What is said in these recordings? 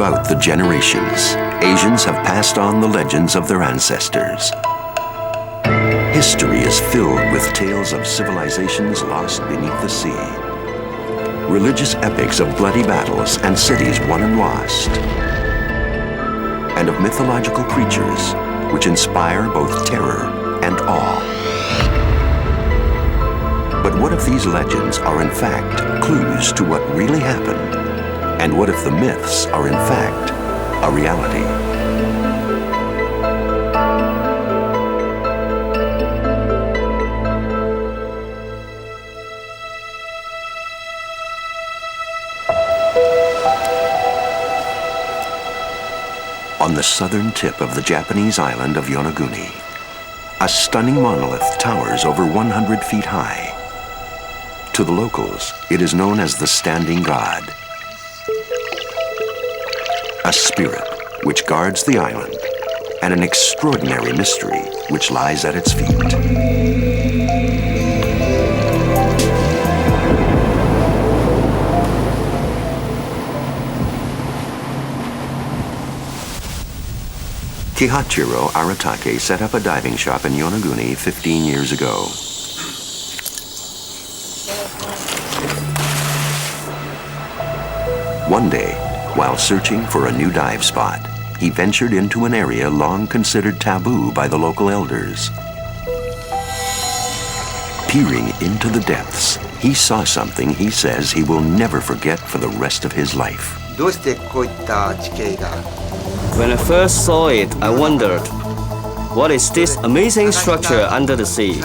Throughout the generations, Asians have passed on the legends of their ancestors. History is filled with tales of civilizations lost beneath the sea, religious epics of bloody battles and cities won and lost, and of mythological creatures which inspire both terror and awe. But what if these legends are in fact clues to what really happened? And what if the myths are in fact a reality? On the southern tip of the Japanese island of Yonaguni, a stunning monolith towers over 100 feet high. To the locals, it is known as the Standing God, a spirit which guards the island, and an extraordinary mystery which lies at its feet. Kihachiro Aratake set up a diving shop in Yonaguni 15 years ago. One day, while searching for a new dive spot, he ventured into an area long considered taboo by the local elders. Peering into the depths, he saw something he says he will never forget for the rest of his life. When I first saw it, I wondered, what is this amazing structure under the sea?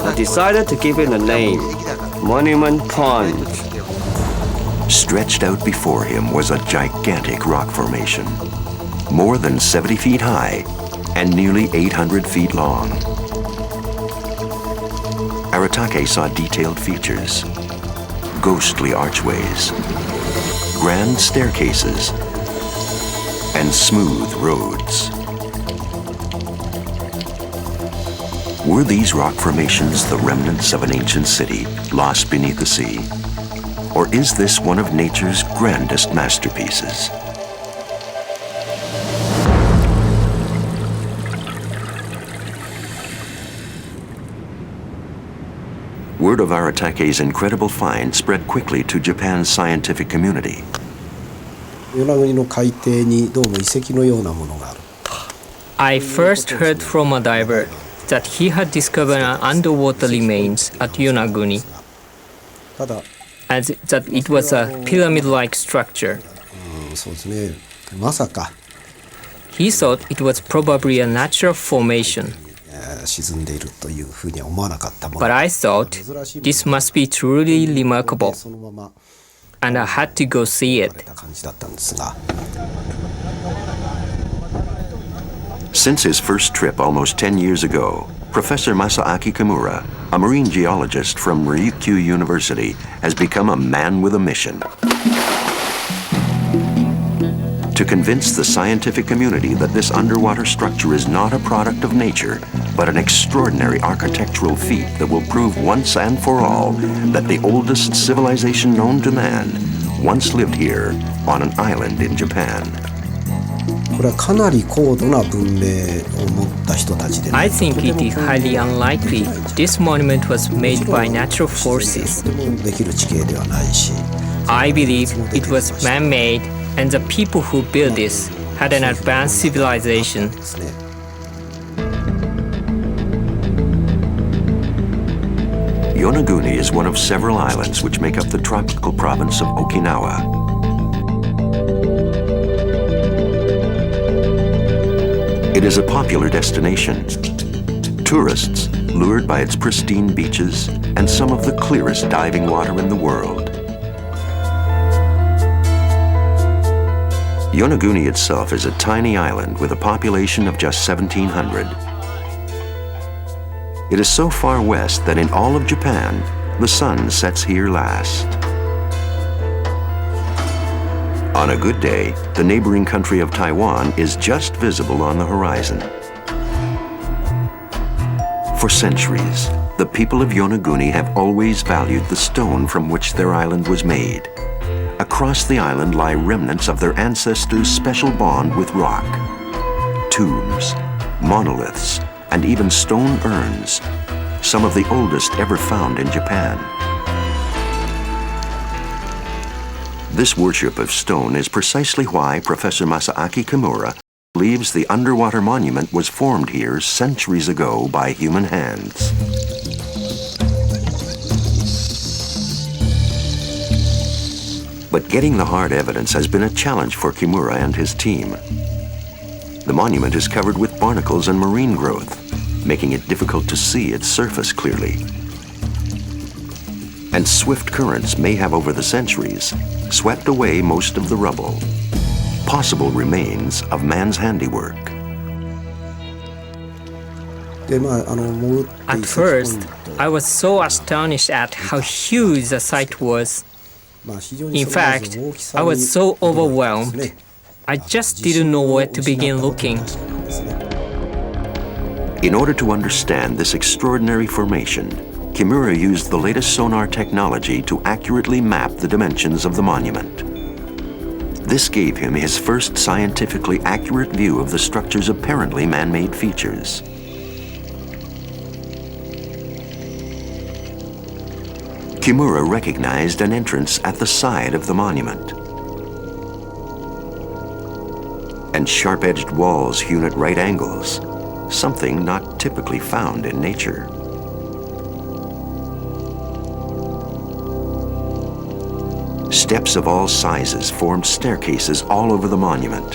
I decided to give it a name, Monument Point. Stretched out before him was a gigantic rock formation, more than 70 feet high and nearly 800 feet long. Aratake saw detailed features, ghostly archways, grand staircases, and smooth roads. Were these rock formations the remnants of an ancient city lost beneath the sea? Or is this one of nature's grandest masterpieces? Word of Aratake's incredible find spread quickly to Japan's scientific community. I first heard from a diver that he had discovered an underwater remains at Yonaguni, and that it was a pyramid-like structure. He thought it was probably a natural formation. But I thought this must be truly remarkable, and I had to go see it. Since his first trip almost 10 years ago, Professor Masaaki Kimura, a marine geologist from Ryukyu University, has become a man with a mission: to convince the scientific community that this underwater structure is not a product of nature, but an extraordinary architectural feat that will prove once and for all that the oldest civilization known to man once lived here on an island in Japan. I think it is highly unlikely this monument was made by natural forces. I believe it was man-made, and the people who built this had an advanced civilization. Yonaguni is one of several islands which make up the tropical province of Okinawa. It is a popular destination. Tourists, lured by its pristine beaches and some of the clearest diving water in the world. Yonaguni itself is a tiny island with a population of just 1,700. It is so far west that in all of Japan, the sun sets here last. On a good day, the neighboring country of Taiwan is just visible on the horizon. For centuries, the people of Yonaguni have always valued the stone from which their island was made. Across the island lie remnants of their ancestors' special bond with rock. Tombs, monoliths, and even stone urns, some of the oldest ever found in Japan. This worship of stone is precisely why Professor Masaaki Kimura believes the underwater monument was formed here centuries ago by human hands. But getting the hard evidence has been a challenge for Kimura and his team. The monument is covered with barnacles and marine growth, making it difficult to see its surface clearly. And swift currents may have over the centuries swept away most of the rubble, possible remains of man's handiwork. At first, I was so astonished at how huge the site was. In fact, I was so overwhelmed. I just didn't know where to begin looking. In order to understand this extraordinary formation, Kimura used the latest sonar technology to accurately map the dimensions of the monument. This gave him his first scientifically accurate view of the structure's apparently man-made features. Kimura recognized an entrance at the side of the monument, and sharp-edged walls hewn at right angles, something not typically found in nature. Steps of all sizes formed staircases all over the monument,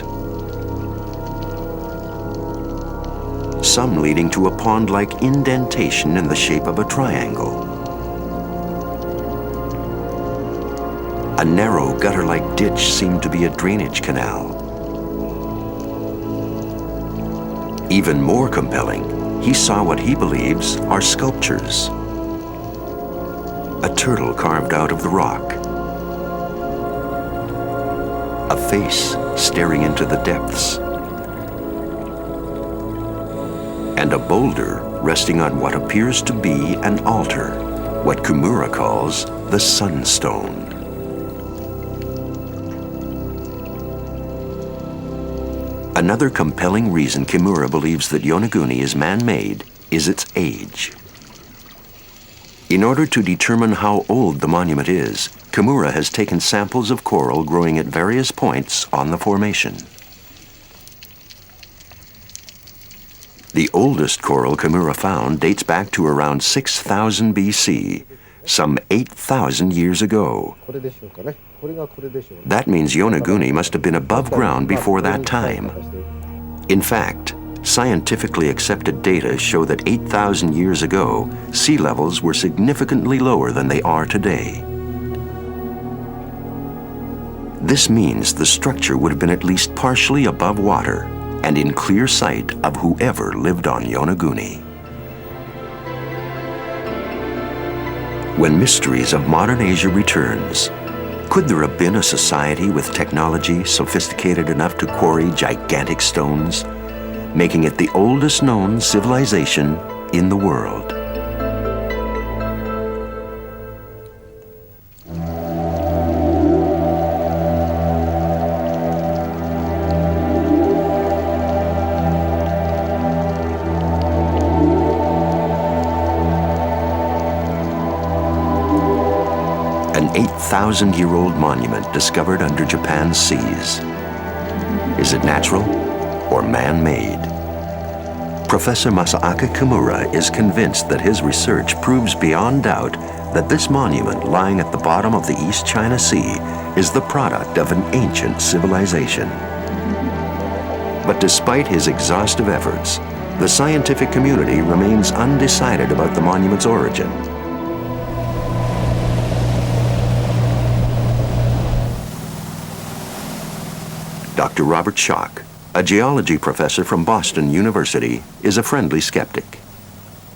some leading to a pond-like indentation in the shape of a triangle. A narrow gutter-like ditch seemed to be a drainage canal. Even more compelling, he saw what he believes are sculptures. A turtle carved out of the rock. A face staring into the depths. And a boulder resting on what appears to be an altar, what Kimura calls the Sunstone. Another compelling reason Kimura believes that Yonaguni is man-made is its age. In order to determine how old the monument is, Kimura has taken samples of coral growing at various points on the formation. The oldest coral Kimura found dates back to around 6,000 BC, some 8,000 years ago. That means Yonaguni must have been above ground before that time. In fact, scientifically accepted data show that 8,000 years ago, sea levels were significantly lower than they are today. This means the structure would have been at least partially above water and in clear sight of whoever lived on Yonaguni. When Mysteries of Modern Asia returns, could there have been a society with technology sophisticated enough to quarry gigantic stones, making it the oldest known civilization in the world? An 8,000-year-old monument discovered under Japan's seas. Is it natural or man-made? Professor Masaaki Kimura is convinced that his research proves beyond doubt that this monument lying at the bottom of the East China Sea is the product of an ancient civilization. But despite his exhaustive efforts, the scientific community remains undecided about the monument's origin. Dr. Robert Schock, a geology professor from Boston University, is a friendly skeptic.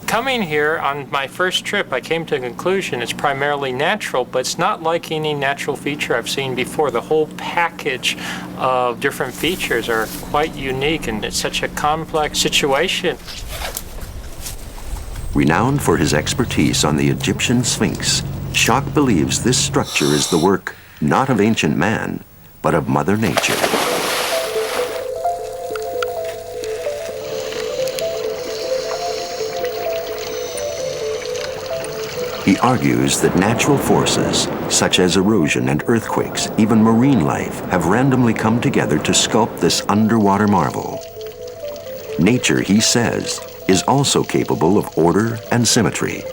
Coming here on my first trip, I came to the conclusion it's primarily natural, but it's not like any natural feature I've seen before. The whole package of different features are quite unique, and it's such a complex situation. Renowned for his expertise on the Egyptian Sphinx, Schock believes this structure is the work not of ancient man, but of Mother Nature. He argues that natural forces, such as erosion and earthquakes, even marine life, have randomly come together to sculpt this underwater marvel. Nature, he says, is also capable of order and symmetry.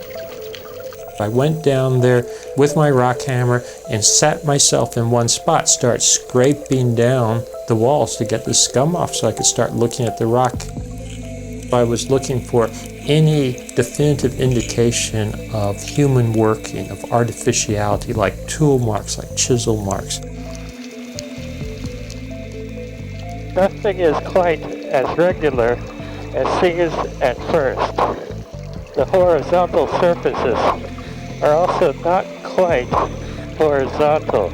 I went down there with my rock hammer and sat myself in one spot, start scraping down the walls to get the scum off so I could start looking at the rock. I was looking for any definitive indication of human working, of artificiality, like tool marks, like chisel marks. Nothing is quite as regular as seems at first. The horizontal surfaces are also not quite horizontal.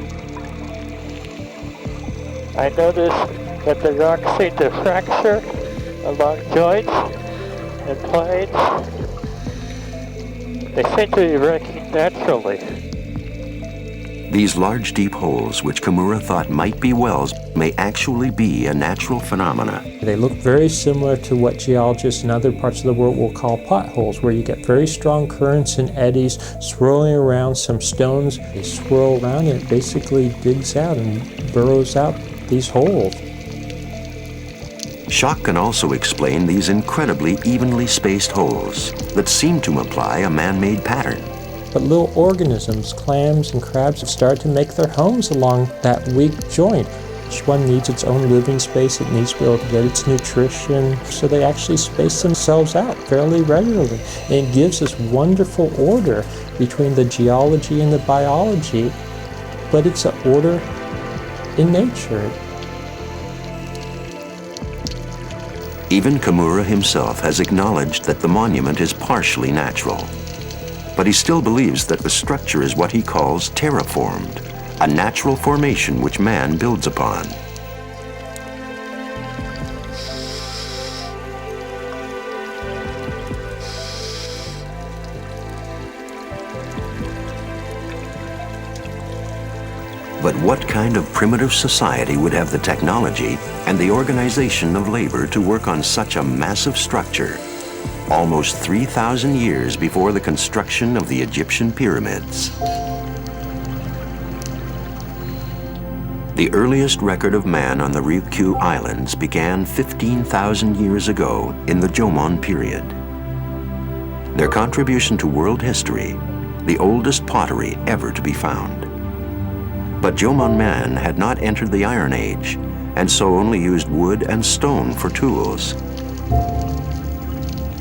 I noticed that the rocks seem to fracture along joints and planes. They seem to be working naturally. These large, deep holes, which Kimura thought might be wells, may actually be a natural phenomena. They look very similar to what geologists in other parts of the world will call potholes, where you get very strong currents and eddies swirling around some stones. They swirl around and it basically digs out and burrows out these holes. Schock can also explain these incredibly evenly spaced holes that seem to imply a man-made pattern. But little organisms, clams and crabs, have started to make their homes along that weak joint. Each one needs its own living space, it needs to be able to get its nutrition, so they actually space themselves out fairly regularly. And it gives this wonderful order between the geology and the biology, but it's an order in nature. Even Kimura himself has acknowledged that the monument is partially natural. But he still believes that the structure is what he calls terraformed, a natural formation which man builds upon. But what kind of primitive society would have the technology and the organization of labor to work on such a massive structure, almost 3,000 years before the construction of the Egyptian pyramids? The earliest record of man on the Ryukyu Islands began 15,000 years ago in the Jomon period. Their contribution to world history, the oldest pottery ever to be found. But Jomon man had not entered the Iron Age, and so only used wood and stone for tools.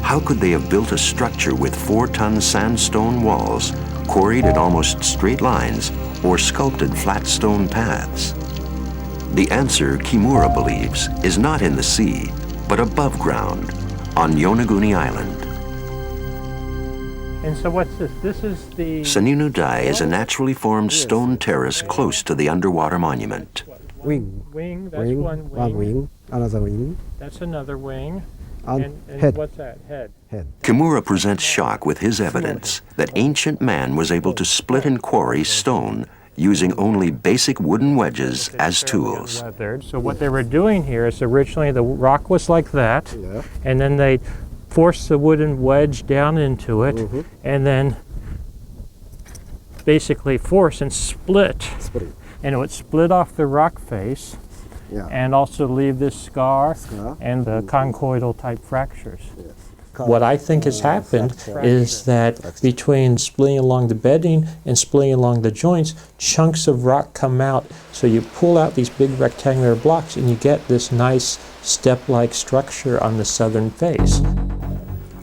How could they have built a structure with 4-ton sandstone walls, quarried at almost straight lines, or sculpted flat stone paths? The answer, Kimura believes, is not in the sea, but above ground, on Yonaguni Island. And so what's this? This is the... Saninu Dai is a naturally formed stone terrace close to the underwater monument. Wing, that's one wing. Another wing. That's another wing. And And what's that? Head. Kimura presents Schock with his evidence that ancient man was able to split and quarry stone using only basic wooden wedges as tools. So what they were doing here is originally the rock was like that, Yeah. and then they forced the wooden wedge down into it, and then basically force and split. And it would split off the rock face, Yeah. and also leave this scar and the conchoidal type fractures. What I think has happened is that between splitting along the bedding and splitting along the joints, chunks of rock come out. So you pull out these big rectangular blocks and you get this nice step-like structure on the southern face.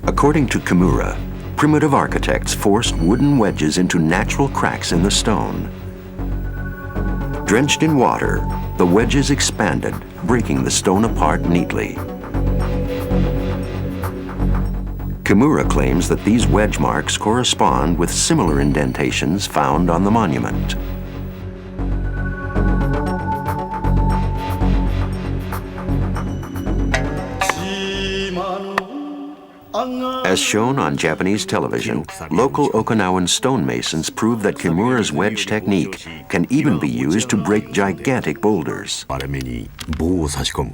According to Kimura, primitive architects forced wooden wedges into natural cracks in the stone. Drenched in water, the wedges expanded, breaking the stone apart neatly. Kimura claims that these wedge marks correspond with similar indentations found on the monument. As shown on Japanese television, local Okinawan stonemasons prove that Kimura's wedge technique can even be used to break gigantic boulders. 割れ目に棒を差し込む。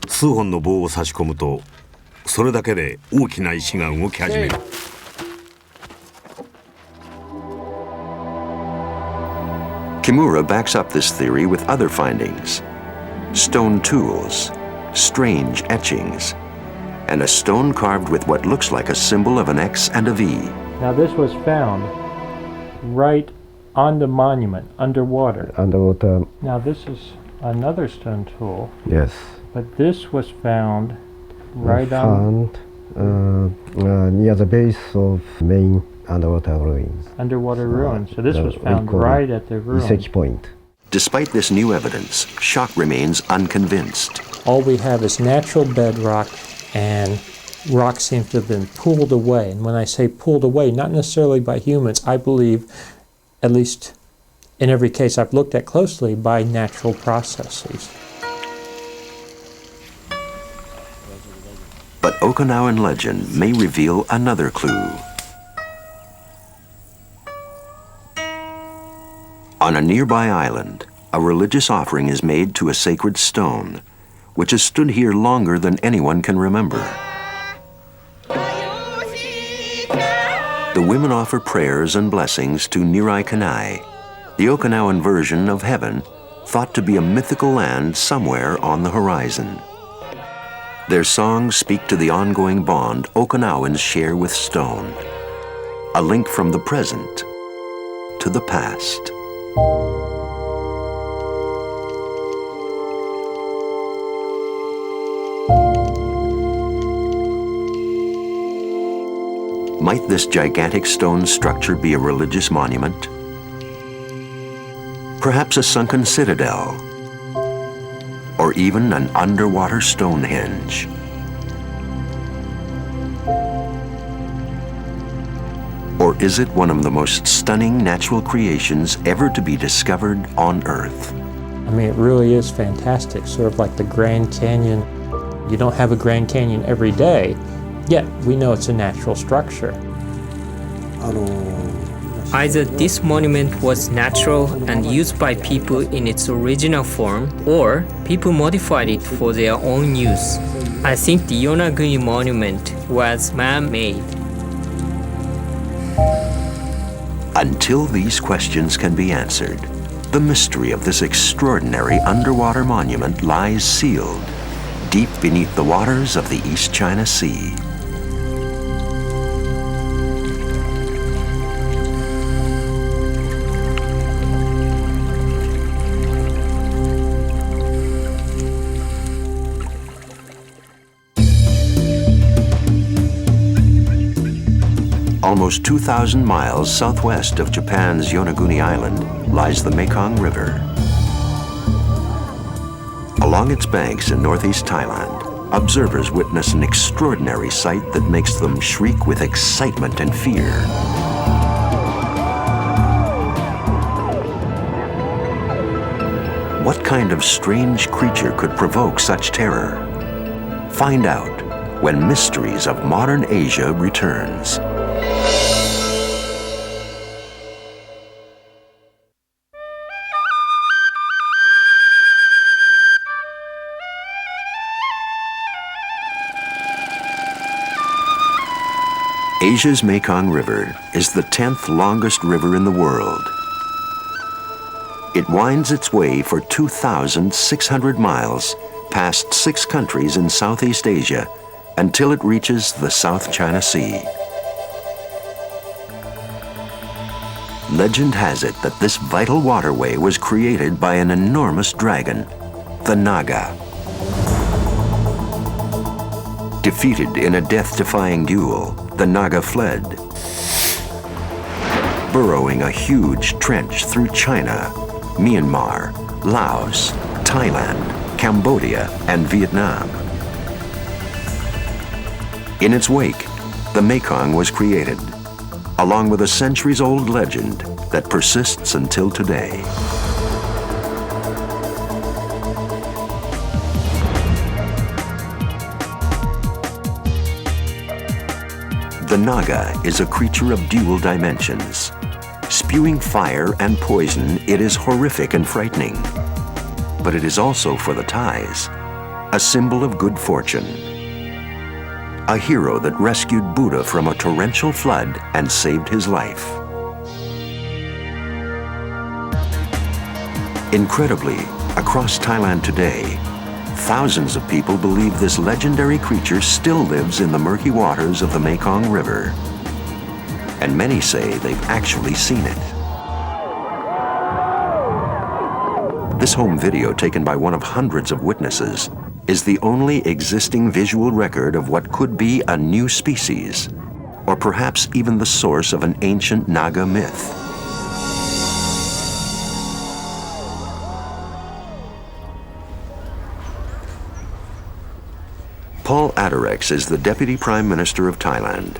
数本の棒を差し込むと、それだけで大きな石が動き始める。Kimura backs up this theory with other findings: stone tools, strange etchings, and a stone carved with what looks like a symbol of an X and a V. Now this was found right on the monument, underwater. Underwater, Now this is another stone tool, yes. but this was found right on Near the base of main underwater ruins. underwater ruins. So this the was found recorded right at the ruin. Iseki point. Despite this new evidence, Schock remains unconvinced. All we have is natural bedrock, and rock seems to have been pulled away. And when I say pulled away, not necessarily by humans, I believe, at least in every case I've looked at closely, by natural processes. But Okinawan legend may reveal another clue. On a nearby island, a religious offering is made to a sacred stone, which has stood here longer than anyone can remember. The women offer prayers and blessings to Nirai Kanai, the Okinawan version of heaven, thought to be a mythical land somewhere on the horizon. Their songs speak to the ongoing bond Okinawans share with stone, a link from the present to the past. Might this gigantic stone structure be a religious monument? Perhaps a sunken citadel, or even an underwater Stonehenge. Or is it one of the most stunning natural creations ever to be discovered on Earth? I mean, it really is fantastic, sort of like the Grand Canyon. You don't have a Grand Canyon every day, yet we know it's a natural structure. Either this monument was natural and used by people in its original form, or people modified it for their own use. I think the Yonaguni monument was man-made. Until these questions can be answered, the mystery of this extraordinary underwater monument lies sealed deep beneath the waters of the East China Sea. Almost 2,000 miles southwest of Japan's Yonaguni Island lies the Mekong River. Along its banks in northeast Thailand, observers witness an extraordinary sight that makes them shriek with excitement and fear. What kind of strange creature could provoke such terror? Find out when Mysteries of Modern Asia returns. Asia's Mekong River is the 10th longest river in the world. It winds its way for 2,600 miles past 6 countries in Southeast Asia until it reaches the South China Sea. Legend has it that this vital waterway was created by an enormous dragon, the Naga. Defeated in a death-defying duel, the Naga fled, burrowing a huge trench through China, Myanmar, Laos, Thailand, Cambodia, and Vietnam. In its wake, the Mekong was created, along with a centuries-old legend that persists until today. The Naga is a creature of dual dimensions. Spewing fire and poison, it is horrific and frightening. But it is also, for the Thais, a symbol of good fortune. A hero that rescued Buddha from a torrential flood and saved his life. Incredibly, across Thailand today, thousands of people believe this legendary creature still lives in the murky waters of the Mekong River. And many say they've actually seen it. This home video, taken by one of hundreds of witnesses, is the only existing visual record of what could be a new species, or perhaps even the source of an ancient Naga myth. Paul Atarex is the Deputy Prime Minister of Thailand.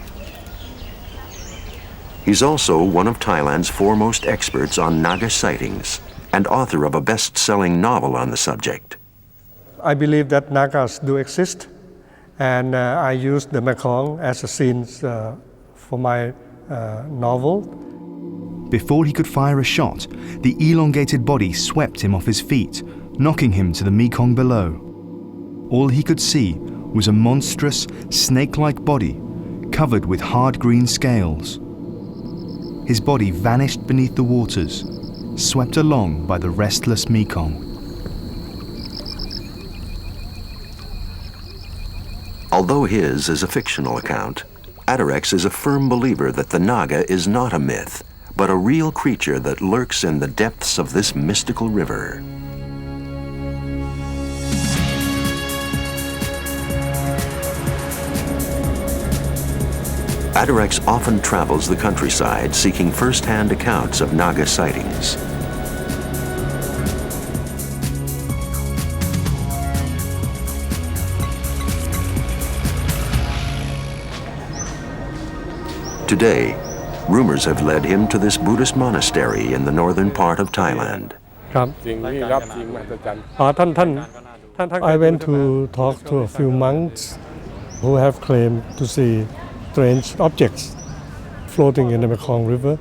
He's also one of Thailand's foremost experts on Naga sightings and author of a best-selling novel on the subject. I believe that Nagas do exist, and I used the Mekong as a scene for my novel. Before he could fire a shot, the elongated body swept him off his feet, knocking him to the Mekong below. All he could see was a monstrous, snake-like body covered with hard green scales. His body vanished beneath the waters, swept along by the restless Mekong. Although his is a fictional account, Atarex is a firm believer that the Naga is not a myth, but a real creature that lurks in the depths of this mystical river. Atarex often travels the countryside seeking first-hand accounts of Naga sightings. Today, rumors have led him to this Buddhist monastery in the northern part of Thailand. I went to talk to a few monks who have claimed to see strange objects floating in the Mekong River.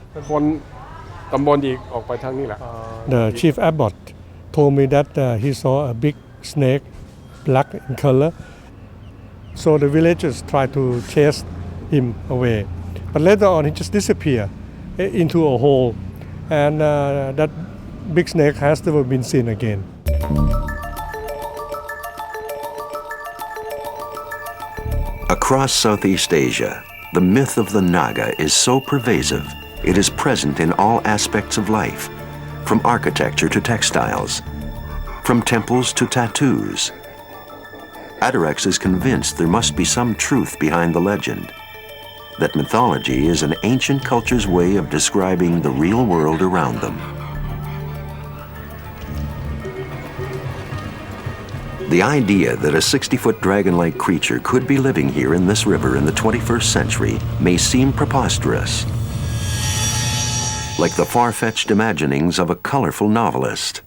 The chief abbot told me that he saw a big snake, black in color. So the villagers tried to chase him away. But later on, he just disappeared into a hole, and that big snake has never been seen again. Across Southeast Asia, the myth of the Naga is so pervasive, it is present in all aspects of life, from architecture to textiles, from temples to tattoos. Atarex is convinced there must be some truth behind the legend, that mythology is an ancient culture's way of describing the real world around them. The idea that a 60-foot dragon-like creature could be living here in this river in the 21st century may seem preposterous, like the far-fetched imaginings of a colorful novelist.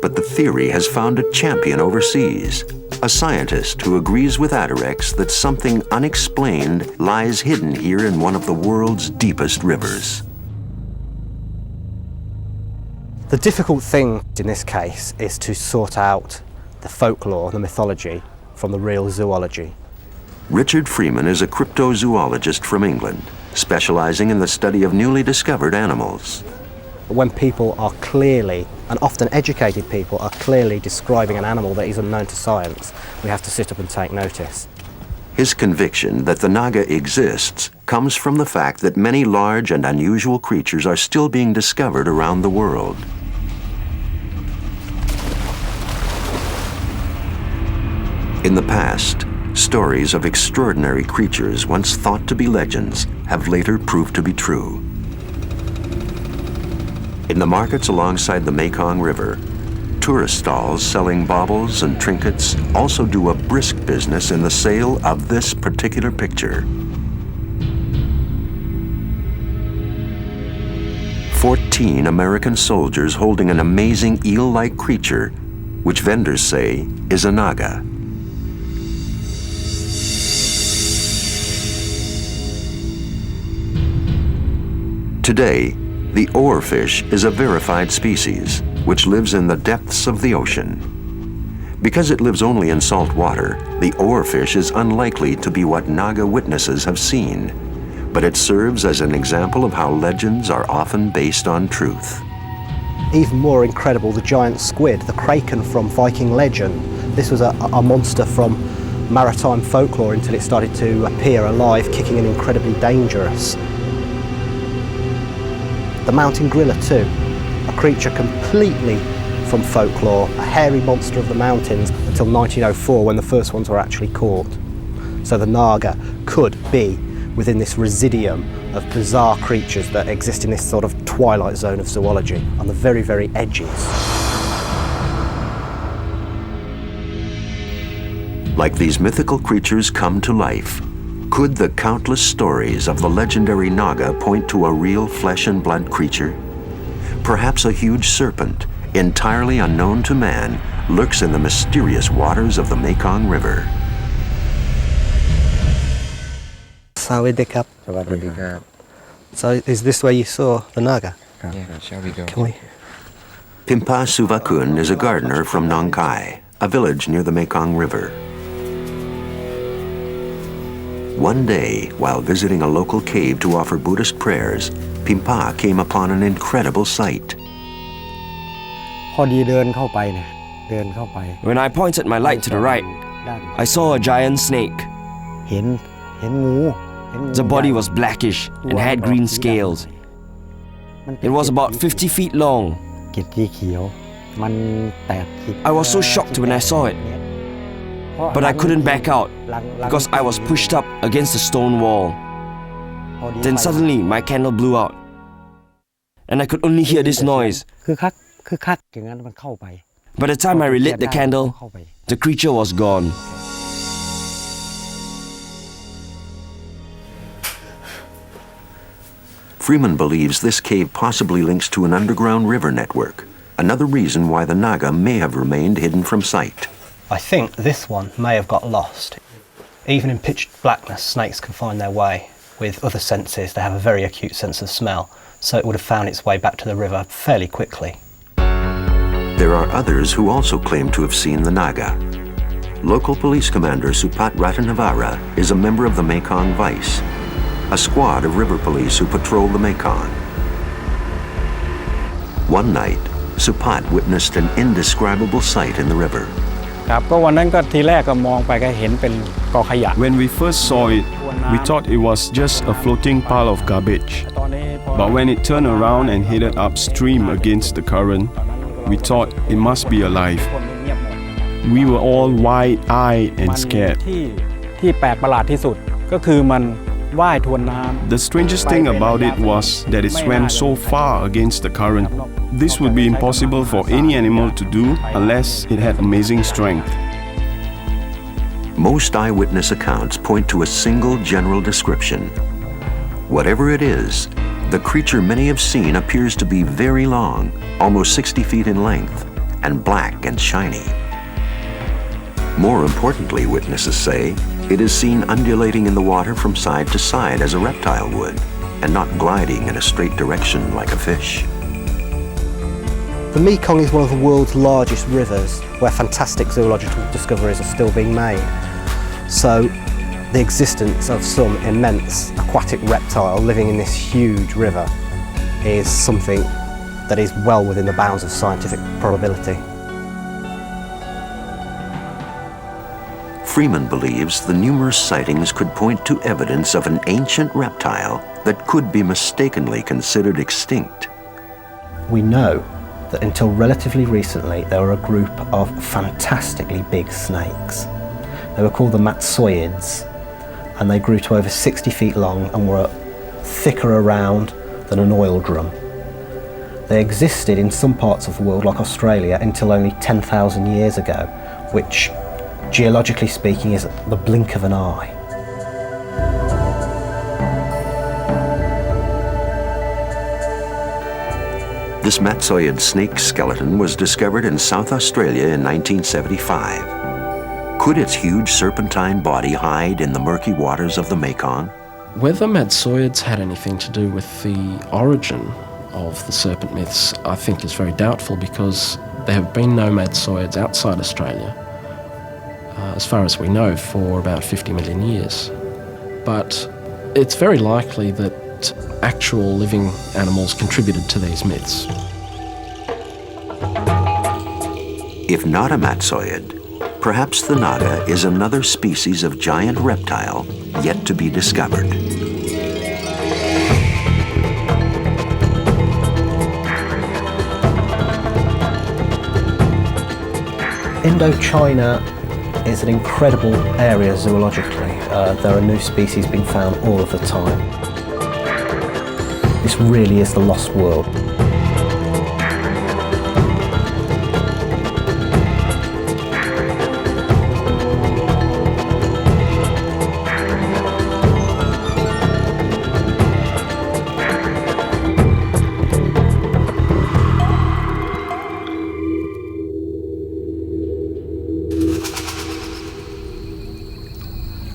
But the theory has found a champion overseas, a scientist who agrees with Atarex that something unexplained lies hidden here in one of the world's deepest rivers. The difficult thing in this case is to sort out the folklore, the mythology, from the real zoology. Richard Freeman is a cryptozoologist from England, specializing in the study of newly discovered animals. When people are clearly, and often educated people, are clearly describing an animal that is unknown to science, we have to sit up and take notice. His conviction that the Naga exists comes from the fact that many large and unusual creatures are still being discovered around the world. In the past, stories of extraordinary creatures once thought to be legends have later proved to be true. In the markets alongside the Mekong River, tourist stalls selling baubles and trinkets also do a brisk business in the sale of this particular picture. 14 American soldiers holding an amazing eel-like creature, which vendors say is a Naga. Today, the oarfish is a verified species which lives in the depths of the ocean. Because it lives only in salt water, the oarfish is unlikely to be what Naga witnesses have seen, but it serves as an example of how legends are often based on truth. Even more incredible, the giant squid, the kraken from Viking legend. This was a monster from maritime folklore until it started to appear alive, kicking and incredibly dangerous. The mountain gorilla too, a creature completely from folklore, a hairy monster of the mountains until 1904 when the first ones were actually caught. So the Naga could be within this residuum of bizarre creatures that exist in this sort of twilight zone of zoology, on the very, very edges. Like these mythical creatures come to life, could the countless stories of the legendary Naga point to a real flesh and blood creature? Perhaps a huge serpent, entirely unknown to man, lurks in the mysterious waters of the Mekong River. So is this where you saw the Naga? Yeah, shall we go? Can we? Pimpa Suvakun is a gardener from Nong Khai, a village near the Mekong River. One day, while visiting a local cave to offer Buddhist prayers, Pimpa came upon an incredible sight. When I pointed my light to the right, I saw a giant snake. The body was blackish and had green scales. It was about 50 feet long. I was so shocked when I saw it, but I couldn't back out because I was pushed up against a stone wall. Then suddenly my candle blew out, and I could only hear this noise. By the time I relit the candle, the creature was gone. Freeman believes this cave possibly links to an underground river network, another reason why the Naga may have remained hidden from sight. I think this one may have got lost. Even in pitch blackness, snakes can find their way with other senses. They have a very acute sense of smell, so it would have found its way back to the river fairly quickly. There are others who also claim to have seen the Naga. Local police commander Supat Ratanavara is a member of the Mekong Vice, a squad of river police who patrol the Mekong. One night, Supat witnessed an indescribable sight in the river. When we first saw it, we thought it was just a floating pile of garbage. But when it turned around and headed upstream against the current, we thought it must be alive. We were all wide-eyed and scared. The strangest thing about it was that it swam so far against the current. This would be impossible for any animal to do unless it had amazing strength. Most eyewitness accounts point to a single general description. Whatever it is, the creature many have seen appears to be very long, almost 60 feet in length, and black and shiny. More importantly, witnesses say, it is seen undulating in the water from side to side as a reptile would, and not gliding in a straight direction like a fish. The Mekong is one of the world's largest rivers, where fantastic zoological discoveries are still being made. So the existence of some immense aquatic reptile living in this huge river is something that is well within the bounds of scientific probability. Freeman believes the numerous sightings could point to evidence of an ancient reptile that could be mistakenly considered extinct. We know that until relatively recently there were a group of fantastically big snakes. They were called the matsoids, and they grew to over 60 feet long and were thicker around than an oil drum. They existed in some parts of the world, like Australia, until only 10,000 years ago, which, geologically speaking, is the blink of an eye. This matsoid snake skeleton was discovered in South Australia in 1975. Could its huge serpentine body hide in the murky waters of the Mekong? Whether Madsoids had anything to do with the origin of the serpent myths, I think is very doubtful, because there have been no Madsoids outside Australia, as far as we know, for about 50 million years. But it's very likely that actual living animals contributed to these myths. If not a Madsoid, perhaps the Naga is another species of giant reptile yet to be discovered. Indochina is an incredible area zoologically. There are new species being found all of the time. This really is the lost world.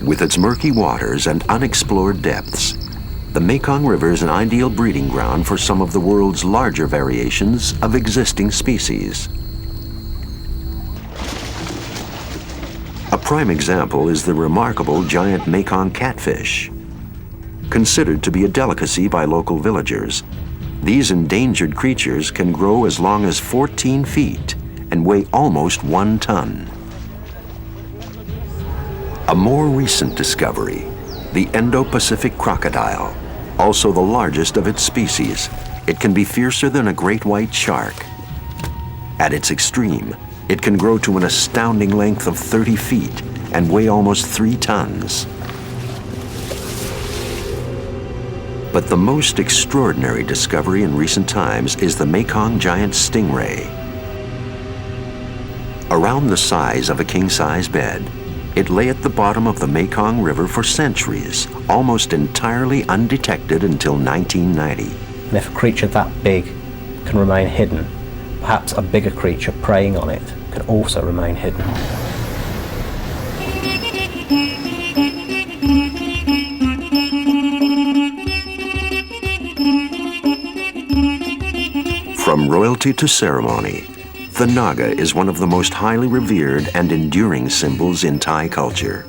With its murky waters and unexplored depths, the Mekong River is an ideal breeding ground for some of the world's larger variations of existing species. A prime example is the remarkable giant Mekong catfish. Considered to be a delicacy by local villagers, these endangered creatures can grow as long as 14 feet and weigh almost 1 ton. A more recent discovery, the Indo-Pacific crocodile, also the largest of its species. It can be fiercer than a great white shark. At its extreme, it can grow to an astounding length of 30 feet and weigh almost 3 tons. But the most extraordinary discovery in recent times is the Mekong giant stingray. Around the size of a king-size bed, it lay at the bottom of the Mekong River for centuries, almost entirely undetected until 1990. And if a creature that big can remain hidden, perhaps a bigger creature preying on it can also remain hidden. From royalty to ceremony, the Naga is one of the most highly revered and enduring symbols in Thai culture.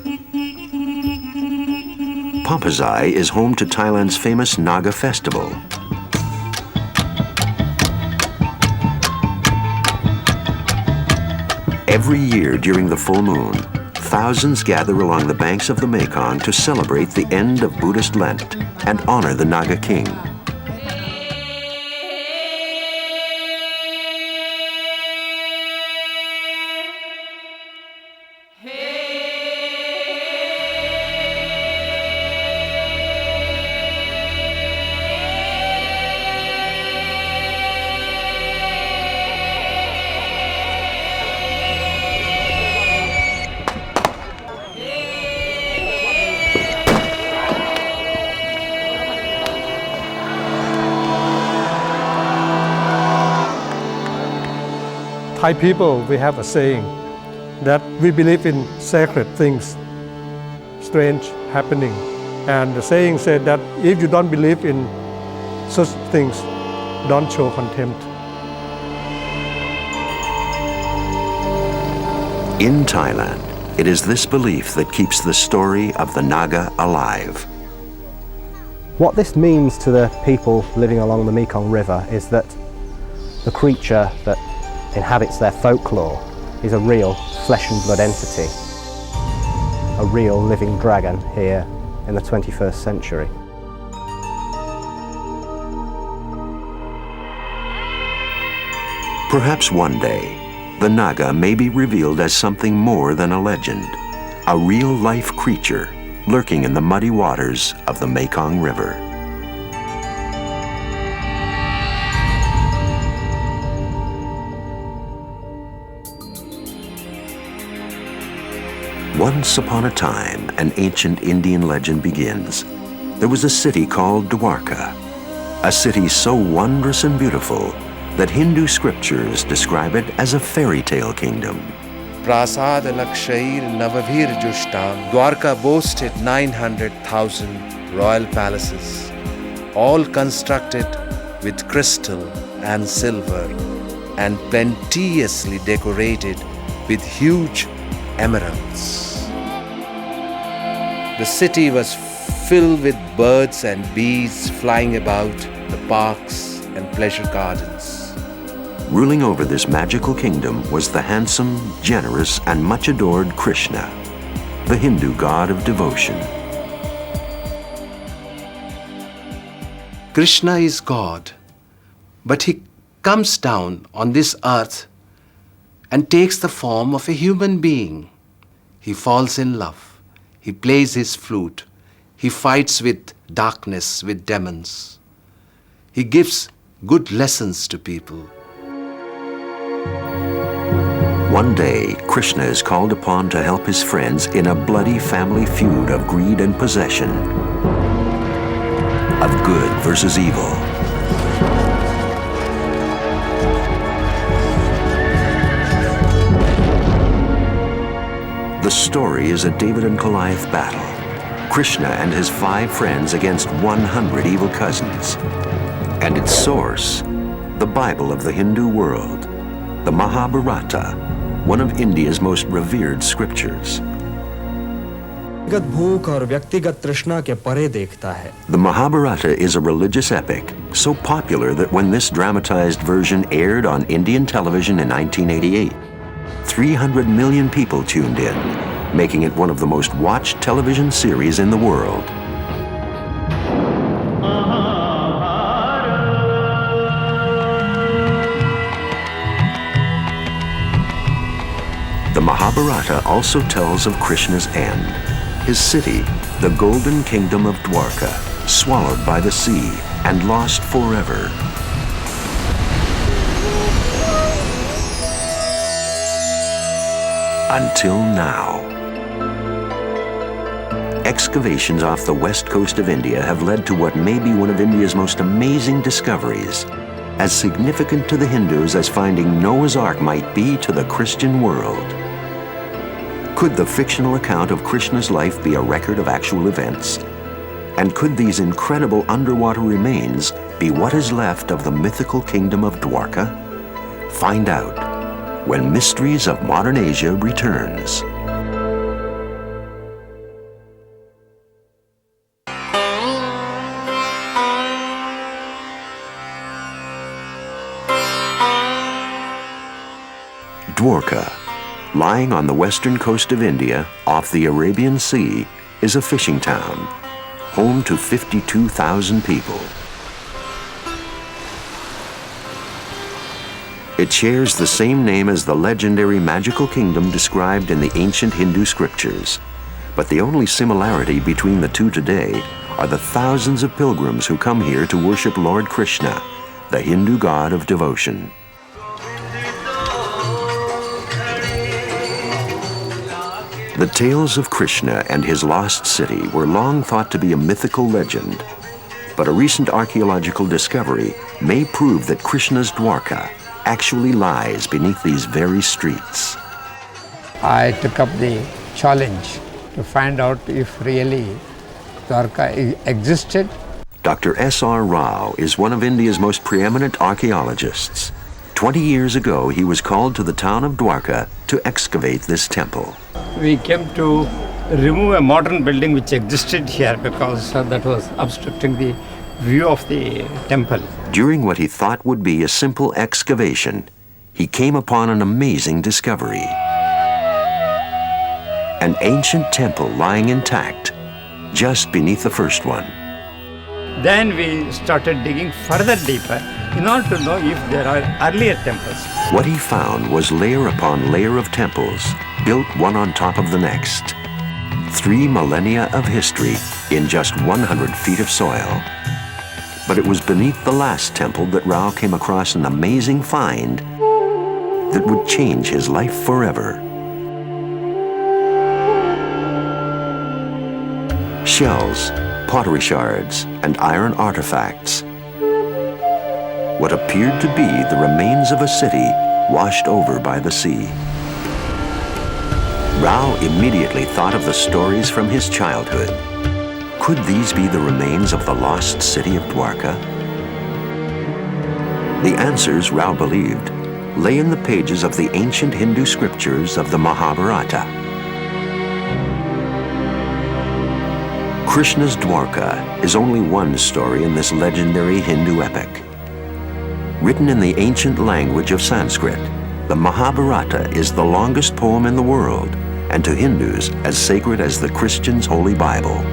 Pampasai is home to Thailand's famous Naga festival. Every year during the full moon, thousands gather along the banks of the Mekong to celebrate the end of Buddhist Lent and honor the Naga king. Thai people, we have a saying that we believe in sacred things, strange happening. And the saying said that if you don't believe in such things, don't show contempt. In Thailand, it is this belief that keeps the story of the Naga alive. What this means to the people living along the Mekong River is that the creature that inhabits their folklore is a real flesh and blood entity, a real living dragon here in the 21st century. Perhaps one day, the Naga may be revealed as something more than a legend, a real-life creature lurking in the muddy waters of the Mekong River. Once upon a time, an ancient Indian legend begins. There was a city called Dwarka, a city so wondrous and beautiful that Hindu scriptures describe it as a fairy tale kingdom. Prasad Lakshair Navavir Jushtam, Dwarka boasted 900,000 royal palaces, all constructed with crystal and silver and plenteously decorated with huge emeralds. The city was filled with birds and bees flying about the parks and pleasure gardens. Ruling over this magical kingdom was the handsome, generous, and much adored Krishna, the Hindu god of devotion. Krishna is God, but he comes down on this earth and takes the form of a human being. He falls in love. He plays his flute. He fights with darkness, with demons. He gives good lessons to people. One day, Krishna is called upon to help his friends in a bloody family feud of greed and possession, of good versus evil. The story is a David and Goliath battle. Krishna and his 5 friends against 100 evil cousins. And its source, the Bible of the Hindu world, the Mahabharata, one of India's most revered scriptures. The Mahabharata is a religious epic, so popular that when this dramatized version aired on Indian television in 1988, 300 million people tuned in, making it one of the most watched television series in the world. The Mahabharata also tells of Krishna's end. His city, the golden kingdom of Dwarka, swallowed by the sea and lost forever. Until now. Excavations off the west coast of India have led to what may be one of India's most amazing discoveries, as significant to the Hindus as finding Noah's Ark might be to the Christian world. Could the fictional account of Krishna's life be a record of actual events? And could these incredible underwater remains be what is left of the mythical kingdom of Dwarka? Find out when Mysteries of Modern Asia returns. Dwarka, lying on the western coast of India off the Arabian Sea, is a fishing town, home to 52,000 people. It shares the same name as the legendary magical kingdom described in the ancient Hindu scriptures. But the only similarity between the two today are the thousands of pilgrims who come here to worship Lord Krishna, the Hindu god of devotion. The tales of Krishna and his lost city were long thought to be a mythical legend, but a recent archaeological discovery may prove that Krishna's Dwarka actually lies beneath these very streets. I took up the challenge to find out if really Dwarka existed. Dr. S.R. Rao is one of India's most preeminent archaeologists. 20 years ago, he was called to the town of Dwarka to excavate this temple. We came to remove a modern building which existed here because that was obstructing the view of the temple. During what he thought would be a simple excavation, he came upon an amazing discovery. An ancient temple lying intact, just beneath the first one. Then we started digging further deeper in order to know if there are earlier temples. What he found was layer upon layer of temples, built one on top of the next. 3 millennia of history in just 100 feet of soil. But it was beneath the last temple that Rao came across an amazing find that would change his life forever. Shells, pottery shards, and iron artifacts. What appeared to be the remains of a city washed over by the sea. Rao immediately thought of the stories from his childhood. Could these be the remains of the lost city of Dwarka? The answers, Rao believed, lay in the pages of the ancient Hindu scriptures of the Mahabharata. Krishna's Dwarka is only one story in this legendary Hindu epic. Written in the ancient language of Sanskrit, the Mahabharata is the longest poem in the world, and to Hindus as sacred as the Christians' Holy Bible.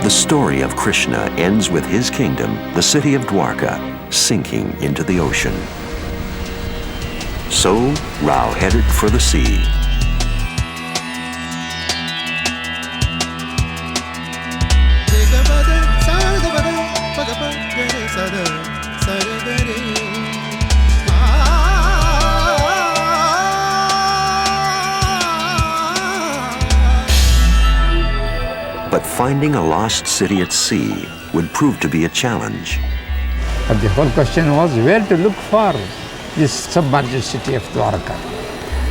The story of Krishna ends with his kingdom, the city of Dwarka, sinking into the ocean. So, Rao headed for the sea. But finding a lost city at sea would prove to be a challenge. But the whole question was where to look for this submerged city of Dwarka.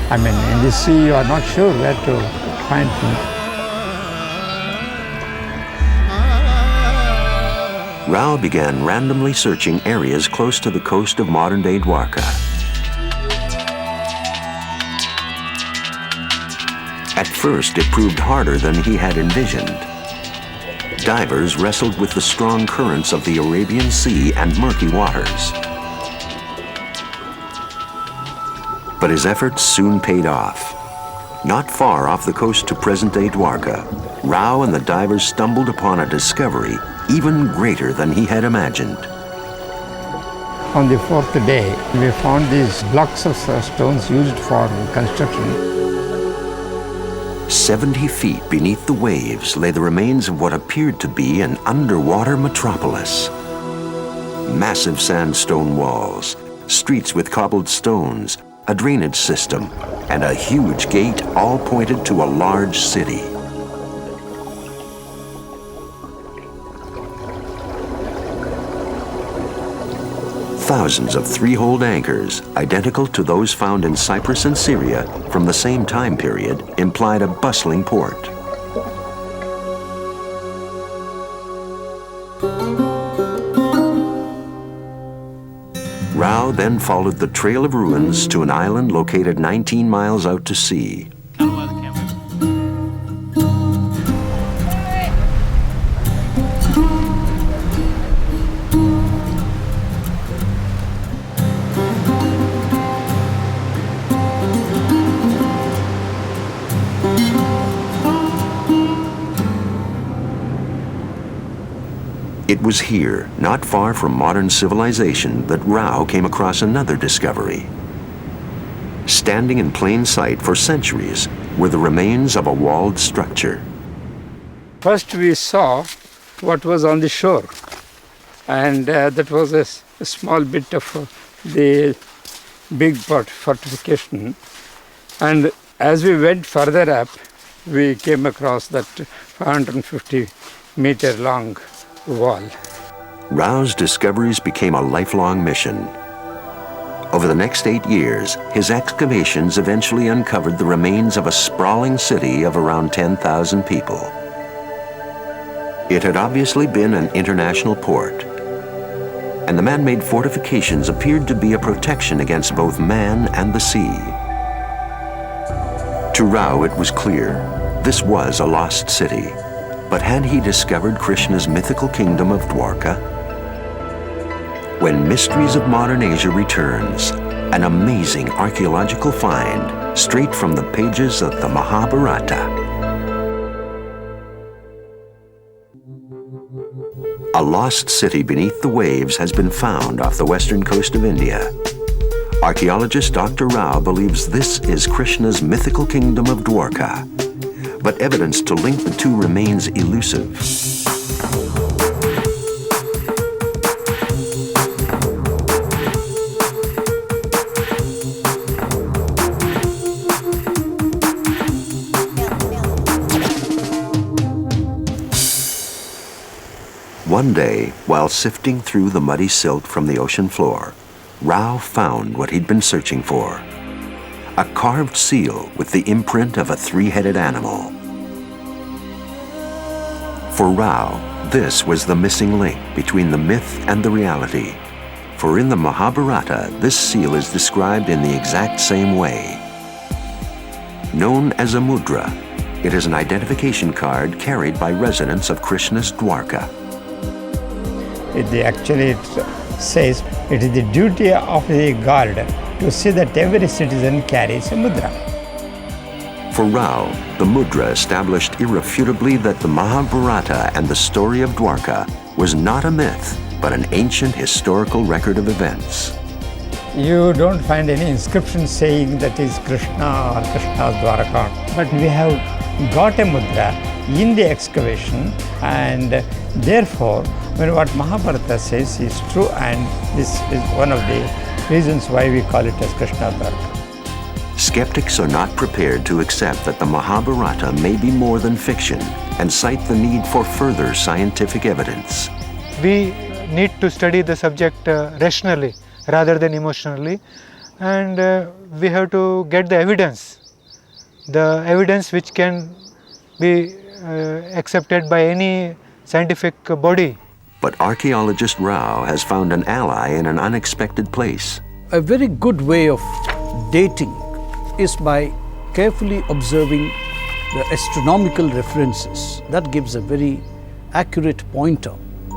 I mean, in the sea you are not sure where to find it. Rao began randomly searching areas close to the coast of modern-day Dwarka. At first, it proved harder than he had envisioned. Divers wrestled with the strong currents of the Arabian Sea and murky waters. But his efforts soon paid off. Not far off the coast to present-day Dwarka, Rao and the divers stumbled upon a discovery even greater than he had imagined. On the fourth day, we found these blocks of stones used for construction. 70 feet beneath the waves lay the remains of what appeared to be an underwater metropolis. Massive sandstone walls, streets with cobbled stones, a drainage system, and a huge gate all pointed to a large city. Thousands of three-holed anchors, identical to those found in Cyprus and Syria from the same time period, implied a bustling port. Rao then followed the trail of ruins to an island located 19 miles out to sea. It was here, not far from modern civilization, that Rao came across another discovery. Standing in plain sight for centuries were the remains of a walled structure. First we saw what was on the shore, and that was a small bit of the big fortification. And as we went further up, we came across that 550-meter long wall. Rao's discoveries became a lifelong mission. Over the next 8 years, his excavations eventually uncovered the remains of a sprawling city of around 10,000 people. It had obviously been an international port, and the man-made fortifications appeared to be a protection against both man and the sea. To Rao, it was clear this was a lost city. But had he discovered Krishna's mythical kingdom of Dwarka? When Mysteries of Modern Asia returns, an amazing archaeological find straight from the pages of the Mahabharata. A lost city beneath the waves has been found off the western coast of India. Archaeologist Dr. Rao believes this is Krishna's mythical kingdom of Dwarka, but evidence to link the two remains elusive. One day, while sifting through the muddy silt from the ocean floor, Rao found what he'd been searching for. a carved seal with the imprint of a three-headed animal. For Rao, this was the missing link between the myth and the reality. For in the Mahabharata, this seal is described in the exact same way. Known as a mudra, it is an identification card carried by residents of Krishna's Dwarka. It says it is the duty of the guard to see that every citizen carries a mudra. For Rao, the mudra established irrefutably that the Mahabharata and the story of Dwarka was not a myth, but an ancient historical record of events. You don't find any inscription saying that is Krishna or Krishna's Dwarka. But we have got a mudra in the excavation, and therefore, what Mahabharata says is true, and this is one of the reasons why we call it as Krishna Dwarka. Skeptics are not prepared to accept that the Mahabharata may be more than fiction and cite the need for further scientific evidence. We need to study the subject rationally rather than emotionally, and we have to get the evidence which can be accepted by any scientific body. But archaeologist Rao has found an ally in an unexpected place. A very good way of dating is by carefully observing the astronomical references. That gives a very accurate pointer.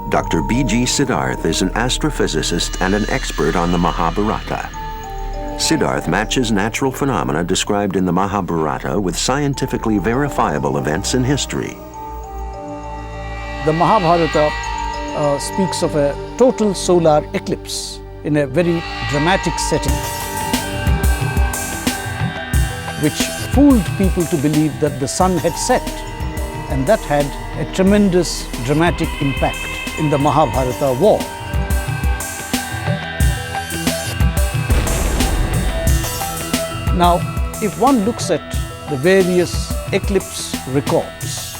Dr. B.G. Siddharth is an astrophysicist and an expert on the Mahabharata. Siddharth matches natural phenomena described in the Mahabharata with scientifically verifiable events in history. The Mahabharata speaks of a total solar eclipse in a very dramatic setting, which fooled people to believe that the sun had set, and that had a tremendous dramatic impact in the Mahabharata war. Now, if one looks at the various eclipse records,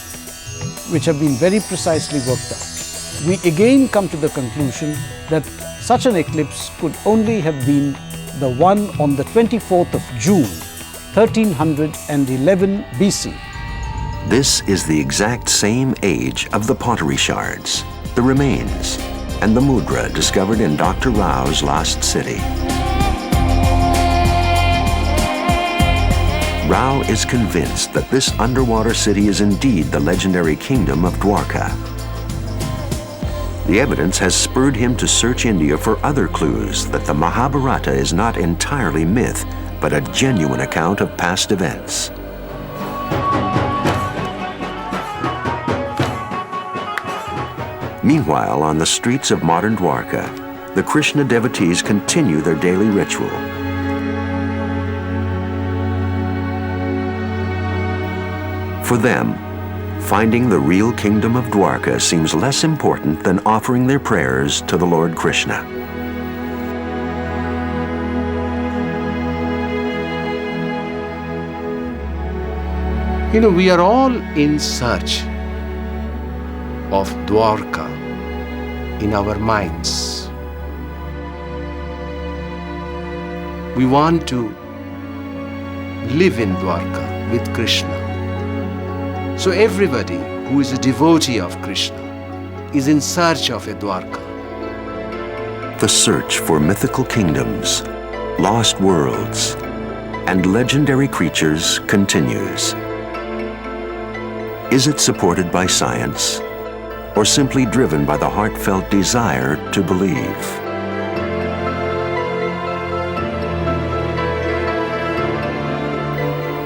which have been very precisely worked out, we again come to the conclusion that such an eclipse could only have been the one on the 24th of June, 1311 BC. This is the exact same age of the pottery shards, the remains, and the mudra discovered in Dr. Rao's Lost City. Rao is convinced that this underwater city is indeed the legendary kingdom of Dwarka. The evidence has spurred him to search India for other clues that the Mahabharata is not entirely myth, but a genuine account of past events. Meanwhile, on the streets of modern Dwarka, the Krishna devotees continue their daily ritual. For them, finding the real kingdom of Dwarka seems less important than offering their prayers to the Lord Krishna. We are all in search of Dwarka in our minds. We want to live in Dwarka with Krishna. So everybody who is a devotee of Krishna is in search of a Dwarka. The search for mythical kingdoms, lost worlds, and legendary creatures continues. Is it supported by science, or simply driven by the heartfelt desire to believe?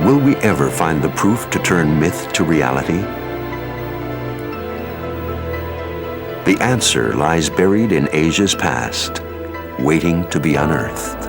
Will we ever find the proof to turn myth to reality? The answer lies buried in Asia's past, waiting to be unearthed.